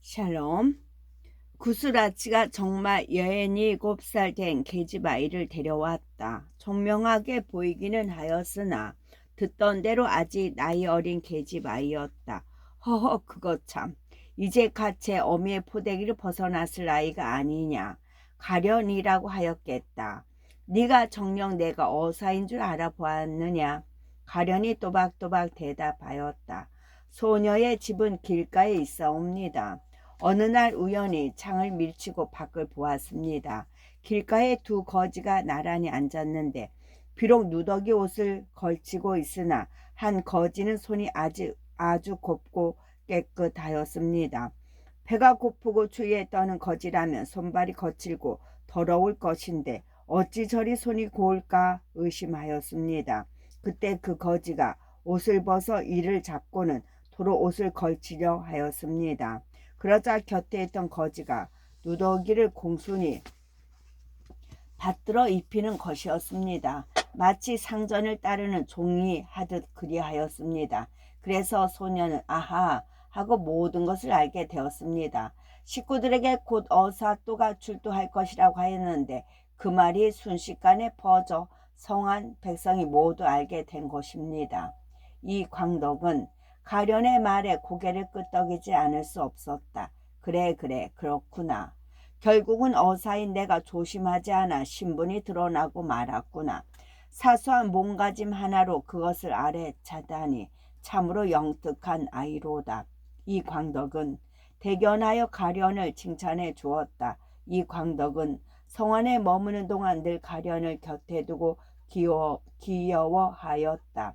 샬롬. 구스라치가 정말 17살 된 계집아이를 데려왔다. 총명하게 보이기는 하였으나 듣던 대로 아직 나이 어린 계집아이였다. 허허, 그거 참. 이제 갓 제 어미의 포대기를 벗어났을 아이가 아니냐. 가련이라고 하였겠다. 네가 정녕 내가 어사인 줄 알아보았느냐. 가련이 또박또박 대답하였다. 소녀의 집은 길가에 있사옵니다. 어느 날 우연히 창을 밀치고 밖을 보았습니다. 길가에 두 거지가 나란히 앉았는데 비록 누더기 옷을 걸치고 있으나 한 거지는 손이 아주 곱고 깨끗하였습니다. 배가 고프고 추위에 떠는 거지라면 손발이 거칠고 더러울 것인데 어찌 저리 손이 고울까 의심하였습니다. 그때 그 거지가 옷을 벗어 이를 잡고는 도로 옷을 걸치려 하였습니다. 그러자 곁에 있던 거지가 누더기를 공순히 받들어 입히는 것이었습니다. 마치 상전을 따르는 종이 하듯 그리하였습니다. 그래서 소녀는 아하 하고 모든 것을 알게 되었습니다. 식구들에게 곧 어사또가 출두할 것이라고 하였는데 그 말이 순식간에 퍼져 성한 백성이 모두 알게 된 것입니다. 이 광덕은 가련의 말에 고개를 끄덕이지 않을 수 없었다. 그래 그렇구나. 결국은 어사인 내가 조심하지 않아 신분이 드러나고 말았구나. 사소한 몸가짐 하나로 그것을 알아차다니 참으로 영특한 아이로다. 이 광덕은 대견하여 가련을 칭찬해 주었다. 이 광덕은 성안에 머무는 동안 늘 가련을 곁에 두고 귀여워하였다.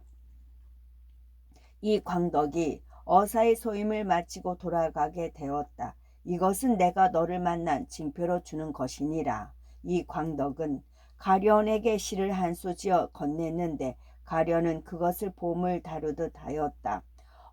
이 광덕이 어사의 소임을 마치고 돌아가게 되었다. 이것은 내가 너를 만난 징표로 주는 것이니라. 이 광덕은 가련에게 시를 한 수 지어 건넸는데 가련은 그것을 보물 다루듯 하였다.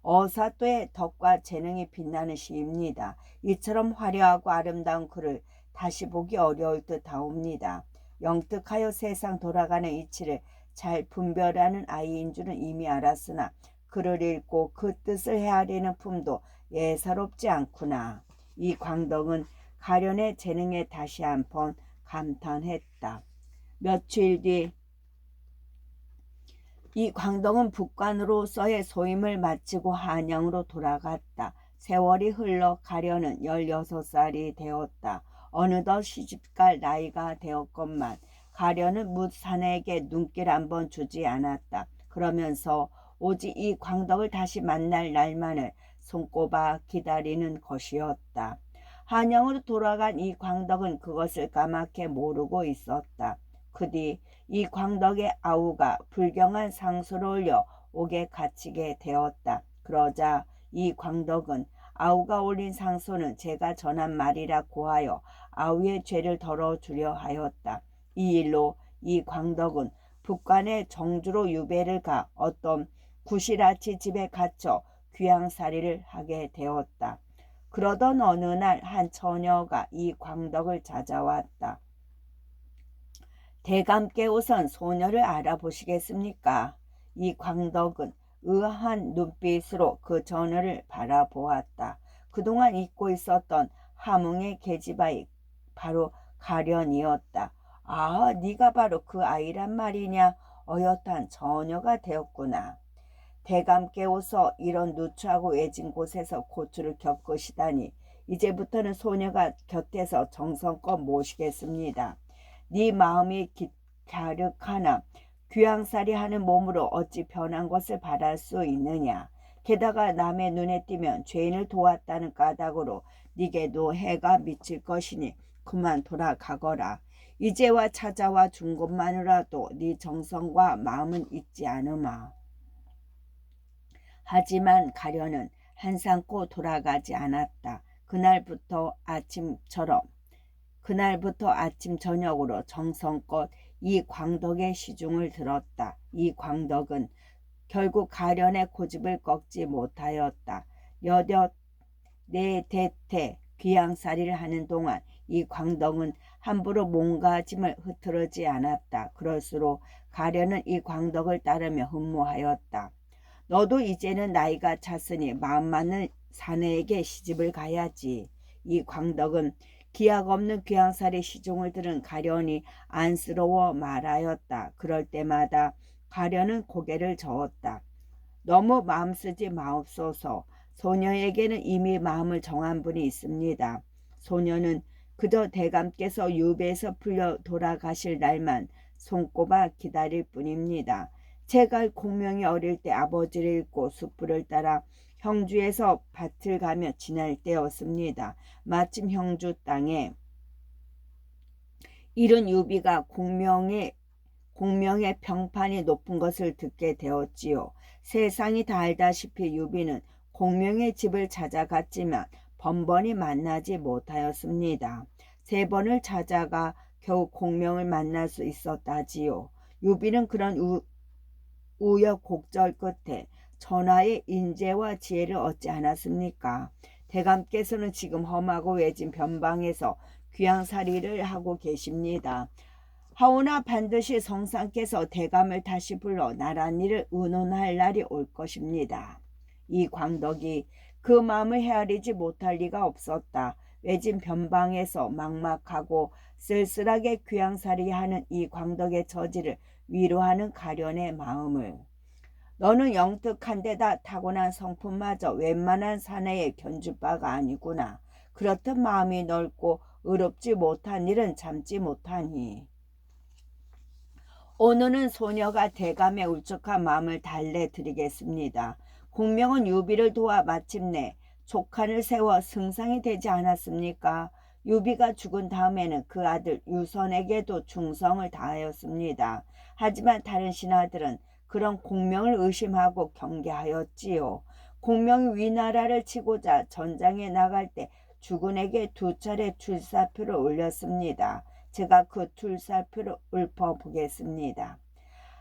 어사또의 덕과 재능이 빛나는 시입니다. 이처럼 화려하고 아름다운 글을 다시 보기 어려울 듯 하옵니다. 영특하여 세상 돌아가는 이치를 잘 분별하는 아이인 줄은 이미 알았으나 글을 읽고 그 뜻을 헤아리는 품도 예사롭지 않구나. 이 광덕은 가련의 재능에 다시 한번 감탄했다. 며칠 뒤 이 광덕은 북관으로서의 소임을 마치고 한양으로 돌아갔다. 세월이 흘러 가련은 16살이 되었다. 어느덧 시집갈 나이가 되었건만 가련은 뭇사내에게 눈길 한번 주지 않았다. 그러면서 오직 이 광덕을 다시 만날 날만을 손꼽아 기다리는 것이었다. 한양으로 돌아간 이 광덕은 그것을 까맣게 모르고 있었다. 그 뒤 이 광덕의 아우가 불경한 상소를 올려 옥에 갇히게 되었다. 그러자 이 광덕은 아우가 올린 상소는 제가 전한 말이라 고하여 아우의 죄를 덜어주려 하였다. 이 일로 이 광덕은 북간의 정주로 유배를 가 어떤 구시라치 집에 갇혀 귀양살이를 하게 되었다. 그러던 어느 날 한 처녀가 이 광덕을 찾아왔다. 대감께 우선 소녀를 알아보시겠습니까? 이 광덕은 의아한 눈빛으로 그 처녀를 바라보았다. 그동안 잊고 있었던 함흥의 계집아이 바로 가련이었다. 아, 네가 바로 그 아이란 말이냐? 어엿한 처녀가 되었구나. 대감께 오서 이런 누추하고 외진 곳에서 고초를 겪으시다니 이제부터는 소녀가 곁에서 정성껏 모시겠습니다. 네 마음이 갸륵하나 귀양살이 하는 몸으로 어찌 변한 것을 바랄 수 있느냐. 게다가 남의 눈에 띄면 죄인을 도왔다는 까닭으로 네게도 해가 미칠 것이니 그만 돌아가거라. 이제와 찾아와 준 것만으로도 네 정성과 마음은 잊지 않으마. 하지만 가련은 한산코 돌아가지 않았다. 그날부터 아침 저녁으로 정성껏 이 광덕의 시중을 들었다. 이 광덕은 결국 가련의 고집을 꺾지 못하였다. 여덟 네 대퇴 귀양살이를 하는 동안 이 광덕은 함부로 몸가짐을 흐트러지 않았다. 그럴수록 가련은 이 광덕을 따르며 흠모하였다. 너도 이제는 나이가 찼으니 마음 맞는 사내에게 시집을 가야지. 이 광덕은 기약 없는 귀양살이 시중을 들은 가련이 안쓰러워 말하였다. 그럴 때마다 가련은 고개를 저었다. 너무 마음 쓰지 마옵소서. 소녀에게는 이미 마음을 정한 분이 있습니다. 소녀는 그저 대감께서 유배에서 풀려 돌아가실 날만 손꼽아 기다릴 뿐입니다. 제가 공명이 어릴 때 아버지를 잃고 숯불을 따라 형주에서 밭을 가며 지낼 때였습니다. 마침 형주 땅에 이른 유비가 공명의 평판이 높은 것을 듣게 되었지요. 세상이 다 알다시피 유비는 공명의 집을 찾아갔지만 번번이 만나지 못하였습니다. 3번을 찾아가 겨우 공명을 만날 수 있었다지요. 유비는 그런 우여곡절 끝에 천하의 인재와 지혜를 얻지 않았습니까? 대감께서는 지금 험하고 외진 변방에서 귀양살이를 하고 계십니다. 하오나 반드시 성상께서 대감을 다시 불러 나란히를 의논할 날이 올 것입니다. 이 광덕이 그 마음을 헤아리지 못할 리가 없었다. 외진 변방에서 막막하고 쓸쓸하게 귀양살이하는 이 광덕의 처지를 위로하는 가련의 마음을. 너는 영특한 데다 타고난 성품마저 웬만한 사내에 견줄 바가 아니구나. 그렇듯 마음이 넓고 의롭지 못한 일은 참지 못하니. 오늘은 소녀가 대감의 울적한 마음을 달래드리겠습니다. 공명은 유비를 도와 마침내 족한을 세워 승상이 되지 않았습니까? 유비가 죽은 다음에는 그 아들 유선에게도 충성을 다하였습니다. 하지만 다른 신하들은 그런 공명을 의심하고 경계하였지요. 공명이 위나라를 치고자 전장에 나갈 때 주군에게 2차례 출사표를 올렸습니다. 제가 그 출사표를 읊어보겠습니다.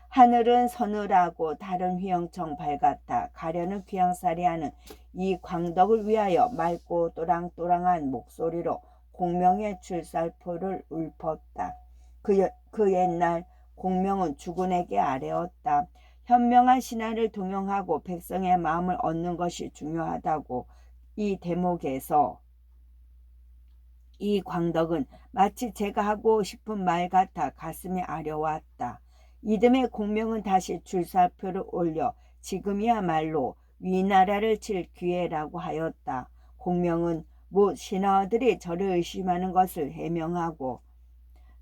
하늘은 서늘하고 달은 휘영청 밝았다. 가련은 귀양살이하는 이 광덕을 위하여 맑고 또랑또랑한 목소리로 공명의 출사표를 읊었다. 그 옛날 공명은 주군에게 아뢰었다. 현명한 신하를 동용하고 백성의 마음을 얻는 것이 중요하다고. 이 대목에서 이 광덕은 마치 제가 하고 싶은 말 같아 가슴이 아려왔다. 이듬해 공명은 다시 출사표를 올려 지금이야말로 위나라를 칠 기회라고 하였다. 공명은 신하들이 저를 의심하는 것을 해명하고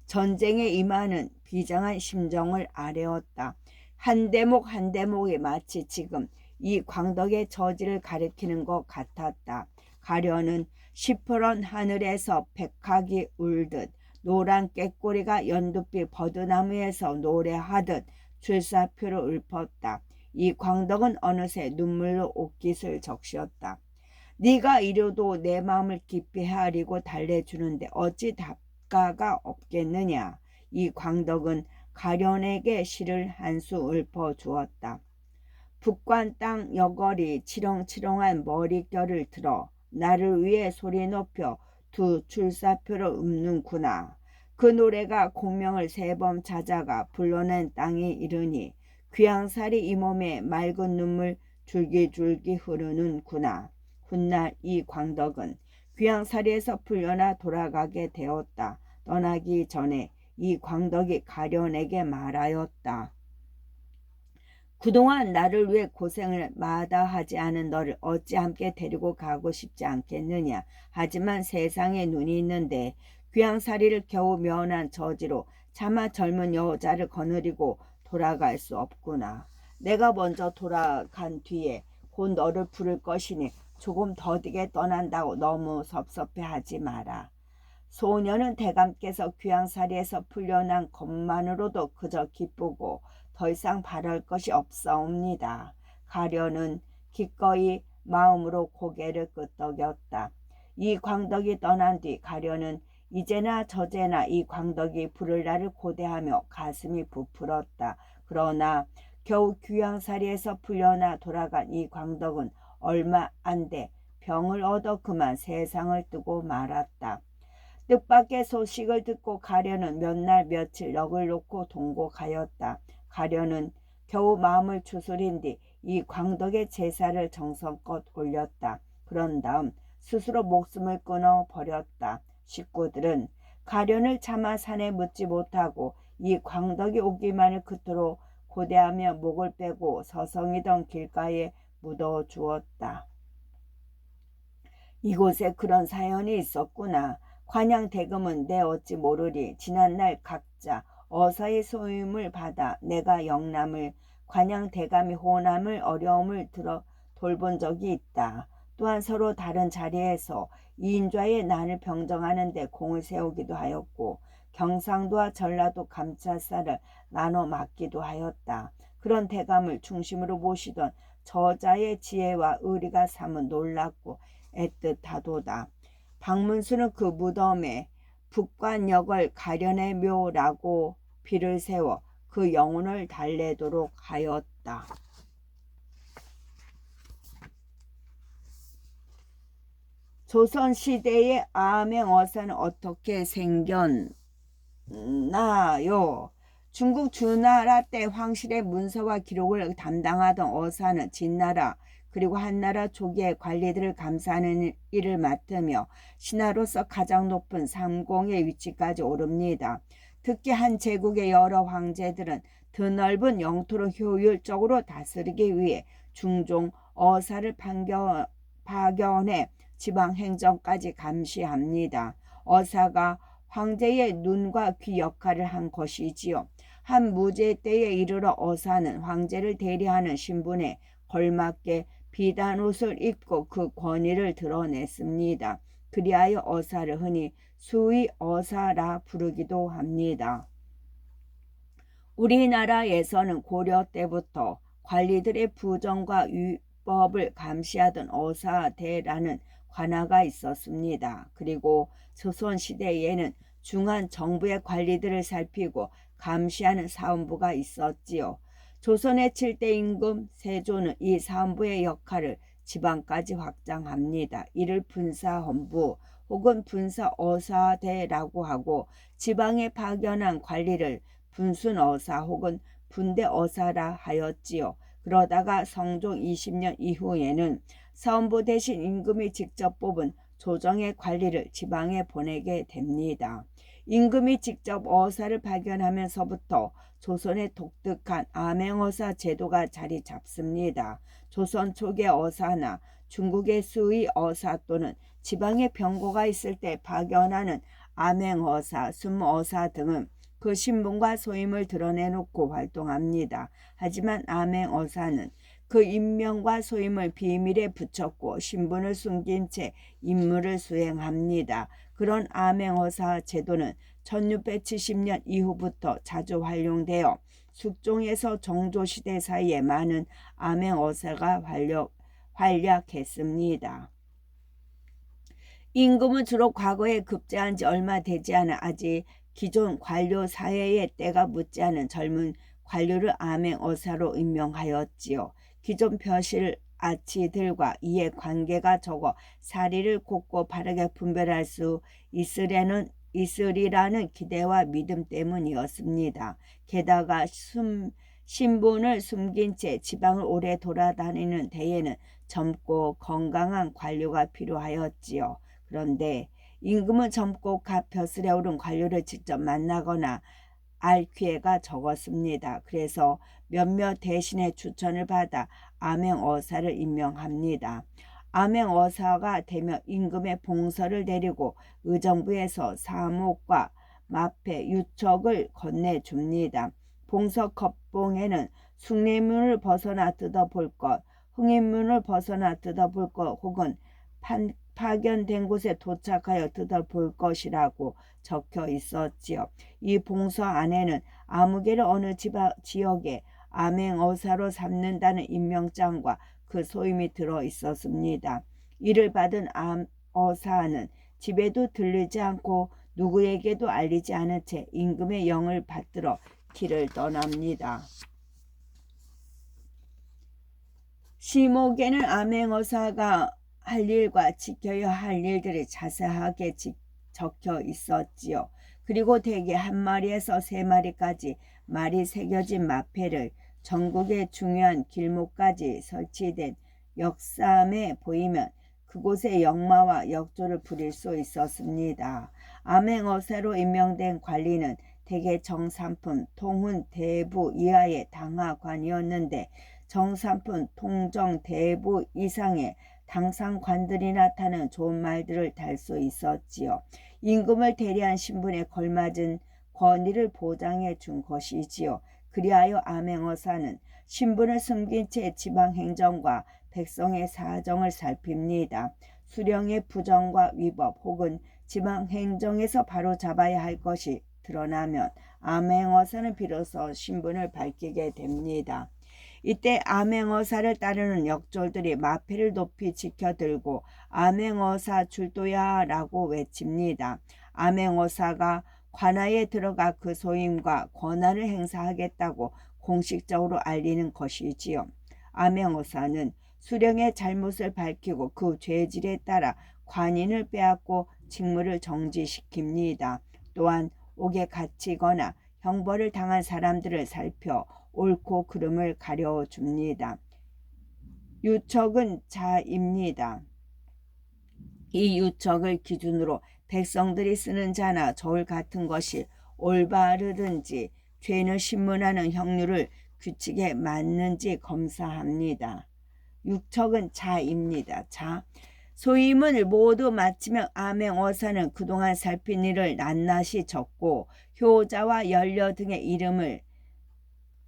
전쟁에 임하는 비장한 심정을 아뢰었다. 한 대목 한 대목이 마치 지금 이 광덕의 처지를 가리키는 것 같았다. 가련은 시퍼런 하늘에서 백학이 울듯 노란 꾀꼬리가 연두빛 버드나무에서 노래하듯 출사표를 읊었다. 이 광덕은 어느새 눈물로 옷깃을 적셨다. 네가 이래도 내 마음을 깊이 헤아리고 달래주는데 어찌 답가가 없겠느냐. 이 광덕은 가련에게 시를 한 수 읊어주었다. 북관 땅 여걸이 치렁치렁한 머릿결을 들어 나를 위해 소리 높여 2 출사표를 읊는구나. 그 노래가 공명을 3번 찾아가 불러낸 땅에 이르니 귀양살이 이 몸에 맑은 눈물 줄기줄기 흐르는구나. 훗날 이 광덕은 귀양살이에서 풀려나 돌아가게 되었다. 떠나기 전에 이 광덕이 가련에게 말하였다. 그동안 나를 위해 고생을 마다하지 않은 너를 어찌 함께 데리고 가고 싶지 않겠느냐. 하지만 세상에 눈이 있는데 귀양살이를 겨우 면한 저지로 차마 젊은 여자를 거느리고 돌아갈 수 없구나. 내가 먼저 돌아간 뒤에 곧 너를 부를 것이니 조금 더디게 떠난다고 너무 섭섭해하지 마라. 소녀는 대감께서 귀양살이에서 풀려난 것만으로도 그저 기쁘고 더 이상 바랄 것이 없사옵니다. 가련은 기꺼이 마음으로 고개를 끄덕였다. 이 광덕이 떠난 뒤 가련은 이제나 저제나 이 광덕이 부를 날을 고대하며 가슴이 부풀었다. 그러나 겨우 귀양살이에서 풀려나 돌아간 이 광덕은 얼마 안 돼 병을 얻어 그만 세상을 뜨고 말았다. 뜻밖의 소식을 듣고 가련은 몇 날 며칠 넋을 놓고 동곡하였다. 가련은 겨우 마음을 추스린 뒤 이 광덕의 제사를 정성껏 올렸다. 그런 다음 스스로 목숨을 끊어 버렸다. 식구들은 가련을 참아 산에 묻지 못하고 이 광덕이 오기만을 그토록 고대하며 목을 빼고 서성이던 길가에 묻어 주었다. 이곳에 그런 사연이 있었구나. 관양 대금은 내 어찌 모르리. 지난날 각자 어사의 소임을 받아 내가 영남을, 관양 대감이 호남을 어려움을 들어 돌본 적이 있다. 또한 서로 다른 자리에서 이인좌의 난을 병정하는 데 공을 세우기도 하였고 경상도와 전라도 감찰사를 나눠 맡기도 하였다. 그런 대감을 중심으로 모시던 저자의 지혜와 의리가 참은 놀랍고 애틋하도다. 박문수는 그 무덤에 북관역을 가련의 묘라고 비를 세워 그 영혼을 달래도록 하였다. 조선시대의 암행어사는 어떻게 생겼나요? 중국 주나라 때 황실의 문서와 기록을 담당하던 어사는 진나라 그리고 한나라 초기의 관리들을 감사하는 일을 맡으며 신하로서 가장 높은 삼공의 위치까지 오릅니다. 특히 한 제국의 여러 황제들은 드넓은 영토를 효율적으로 다스리기 위해 중종 어사를 파견해 지방행정까지 감시합니다. 어사가 황제의 눈과 귀 역할을 한 것이지요. 한 무제 때에 이르러 어사는 황제를 대리하는 신분에 걸맞게 비단 옷을 입고 그 권위를 드러냈습니다. 그리하여 어사를 흔히 수의 어사라 부르기도 합니다. 우리나라에서는 고려 때부터 관리들의 부정과 위법을 감시하던 어사대라는 관아가 있었습니다. 그리고 조선시대에는 중한 정부의 관리들을 살피고 감시하는 사헌부가 있었지요. 조선의 7대 임금 세조는 이 사헌부의 역할을 지방까지 확장합니다. 이를 분사헌부 혹은 분사어사대라고 하고 지방에 파견한 관리를 분순어사 혹은 분대어사라 하였지요. 그러다가 성종 20년 이후에는 사헌부 대신 임금이 직접 뽑은 조정의 관리를 지방에 보내게 됩니다. 임금이 직접 어사를 파견하면서부터 조선의 독특한 암행어사 제도가 자리 잡습니다. 조선 초기의 어사나 중국의 수의 어사 또는 지방에 병고가 있을 때 파견하는 암행어사, 숨어사 등은 그 신분과 소임을 드러내놓고 활동합니다. 하지만 암행어사는 그 임명과 소임을 비밀에 붙였고 신분을 숨긴 채 임무를 수행합니다. 그런 암행어사 제도는 1670년 이후부터 자주 활용되어 숙종에서 정조시대 사이에 많은 암행어사가 활약했습니다. 임금은 주로 과거에 급제한 지 얼마 되지 않아 아직 기존 관료 사회의 때가 묻지 않은 젊은 관료를 암행어사로 임명하였지요. 기존 벼실 아치들과 이에 관계가 적어 사리를 곱고 바르게 분별할 수 있으리라는 기대와 믿음 때문이었습니다. 게다가 신분을 숨긴 채 지방을 오래 돌아다니는 데에는 젊고 건강한 관료가 필요하였지요. 그런데 임금은 젊고 벼슬에 오른 관료를 직접 만나거나 알 기회가 적었습니다. 그래서 몇몇 대신의 추천을 받아 암행어사를 임명합니다. 암행어사가 되며 임금의 봉서를 내리고 의정부에서 사목과 마패, 유척을 건네줍니다. 봉서 겉봉에는 숭례문을 벗어나 뜯어볼 것, 흥인문을 벗어나 뜯어볼 것 혹은 파견된 곳에 도착하여 뜯어볼 것이라고 적혀 있었지요. 이 봉서 안에는 아무개를 어느 지역에 암행어사로 삼는다는 임명장과 그 소임이 들어 있었습니다. 이를 받은 암어사는 집에도 들르지 않고 누구에게도 알리지 않은 채 임금의 영을 받들어 길을 떠납니다. 시목에는 암행어사가 할 일과 지켜야 할 일들이 자세하게 적혀 있었지요. 그리고 대개 한 마리에서 세 마리까지 말이 새겨진 마패를 전국의 중요한 길목까지 설치된 역삼에 보이면 그곳에 역마와 역조를 부릴 수 있었습니다. 암행어사로 임명된 관리는 대개 정삼품, 통훈, 대부 이하의 당하관이었는데 정삼품, 통정, 대부 이상의 당상관들이 나타낸 좋은 말들을 달 수 있었지요. 임금을 대리한 신분에 걸맞은 권위를 보장해 준 것이지요. 그리하여 암행어사는 신분을 숨긴 채 지방행정과 백성의 사정을 살핍니다. 수령의 부정과 위법 혹은 지방행정에서 바로잡아야 할 것이 드러나면 암행어사는 비로소 신분을 밝히게 됩니다. 이때 암행어사를 따르는 역졸들이 마패를 높이 지켜들고 암행어사 출도야 라고 외칩니다. 암행어사가 관하에 들어가 그 소임과 권한을 행사하겠다고 공식적으로 알리는 것이지요. 암행어사는 수령의 잘못을 밝히고 그 죄질에 따라 관인을 빼앗고 직무를 정지시킵니다. 또한 옥에 갇히거나 형벌을 당한 사람들을 살펴 옳고 그름을 가려줍니다. 유척은 자입니다. 이 유척을 기준으로 백성들이 쓰는 자나 저울 같은 것이 올바르든지 죄를 신문하는 형률을 규칙에 맞는지 검사합니다. 육척은 자입니다. 자, 소임을 모두 마치며 암행어사는 그동안 살핀 일을 낱낱이 적고 효자와 연료 등의 이름을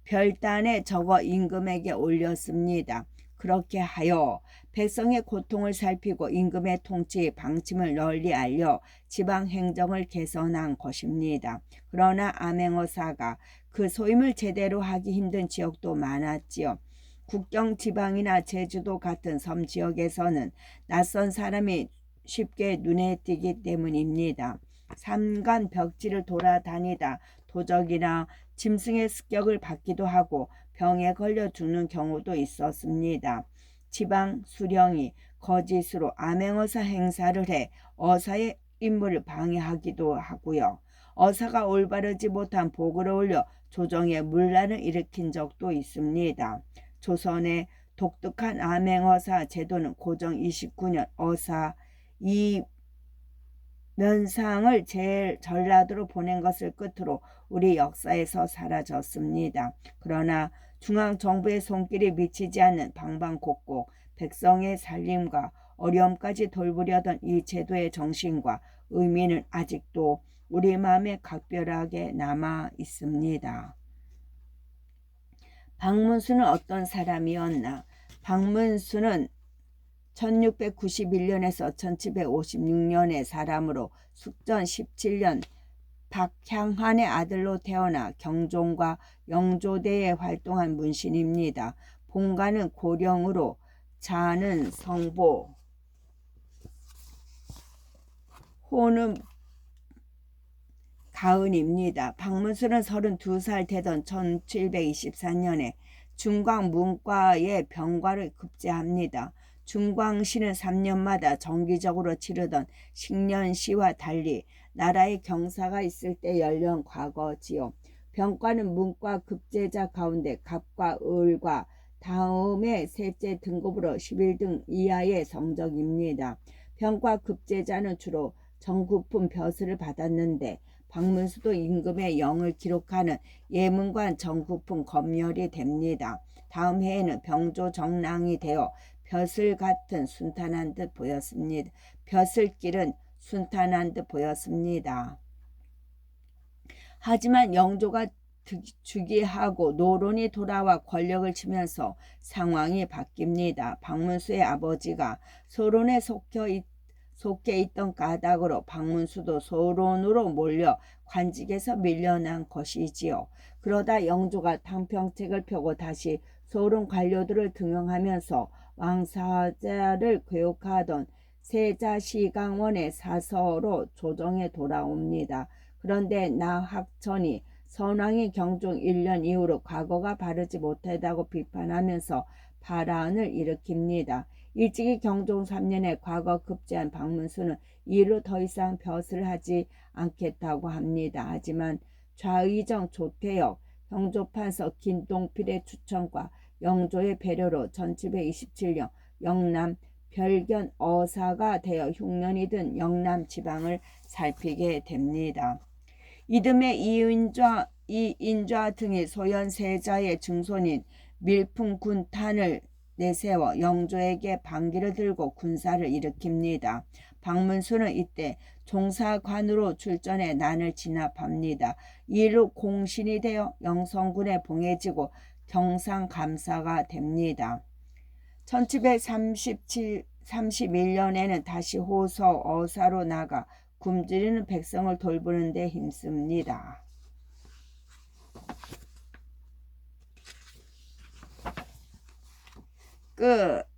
별단에 적어 임금에게 올렸습니다. 그렇게 하여 백성의 고통을 살피고 임금의 통치 방침을 널리 알려 지방행정을 개선한 것입니다. 그러나 암행어사가 그 소임을 제대로 하기 힘든 지역도 많았지요. 국경 지방이나 제주도 같은 섬 지역에서는 낯선 사람이 쉽게 눈에 띄기 때문입니다. 산간 벽지를 돌아다니다 도적이나 짐승의 습격을 받기도 하고 병에 걸려 죽는 경우도 있었습니다. 지방 수령이 거짓으로 암행어사 행사를 해 어사의 임무를 방해하기도 하고요. 어사가 올바르지 못한 복을 올려 조정에 문란을 일으킨 적도 있습니다. 조선의 독특한 암행어사 제도는 고정 29년 어사 면상을 제일 전라도로 보낸 것을 끝으로 우리 역사에서 사라졌습니다. 그러나 중앙정부의 손길이 미치지 않는 방방곡곡 백성의 살림과 어려움까지 돌보려던 이 제도의 정신과 의미는 아직도 우리 마음에 각별하게 남아 있습니다. 박문수는 어떤 사람이었나? 박문수는 1691년에서 1756년의 사람으로 숙전 17년 박향환의 아들로 태어나 경종과 영조대에 활동한 문신입니다. 본가는 고령으로 자는 성보, 호는 가은입니다. 박문수는 32살 되던 1724년에 중광 문과의 병과를 급제합니다. 중광시는 3년마다 정기적으로 치르던 식년시와 달리 나라의 경사가 있을 때 열린 과거지요. 병과는 문과 급제자 가운데 갑과 을과 다음에 셋째 등급으로 11등 이하의 성적입니다. 병과 급제자는 주로 정구품 벼슬을 받았는데 박문수도 임금의 영을 기록하는 예문관 정구품 검열이 됩니다. 다음 해에는 병조정랑이 되어 벼슬 같은 순탄한 듯 보였습니다. 벼슬길은 순탄한 듯 보였습니다. 하지만 영조가 즉위하고 노론이 돌아와 권력을 치면서 상황이 바뀝니다. 박문수의 아버지가 소론에 속해 있던 까닭으로 박문수도 소론으로 몰려 관직에서 밀려난 것이지요. 그러다 영조가 탕평책을 펴고 다시 소론 관료들을 등용하면서 왕사자를 교육하던 세자시강원의 사서로 조정에 돌아옵니다. 그런데 나학천이 선왕이 경종 1년 이후로 과거가 바르지 못하다고 비판하면서 파란을 일으킵니다. 일찍이 경종 3년에 과거 급제한 박문수는 이로 더 이상 벼슬을 하지 않겠다고 합니다. 하지만 좌의정 조태역, 형조판서 김동필의 추천과 영조의 배려로 1727년 영남 별견 어사가 되어 흉년이 든 영남 지방을 살피게 됩니다. 이듬해 이인좌 등이 소현세자의 증손인 밀풍군탄을 내세워 영조에게 반기를 들고 군사를 일으킵니다. 박문수는 이때 종사관으로 출전해 난을 진압합니다. 이로 공신이 되어 영성군에 봉해지고 경상감사가 됩니다. 1731년에는 다시 호서 어사로 나가 굶주리는 백성을 돌보는 데 힘씁니다. 끝.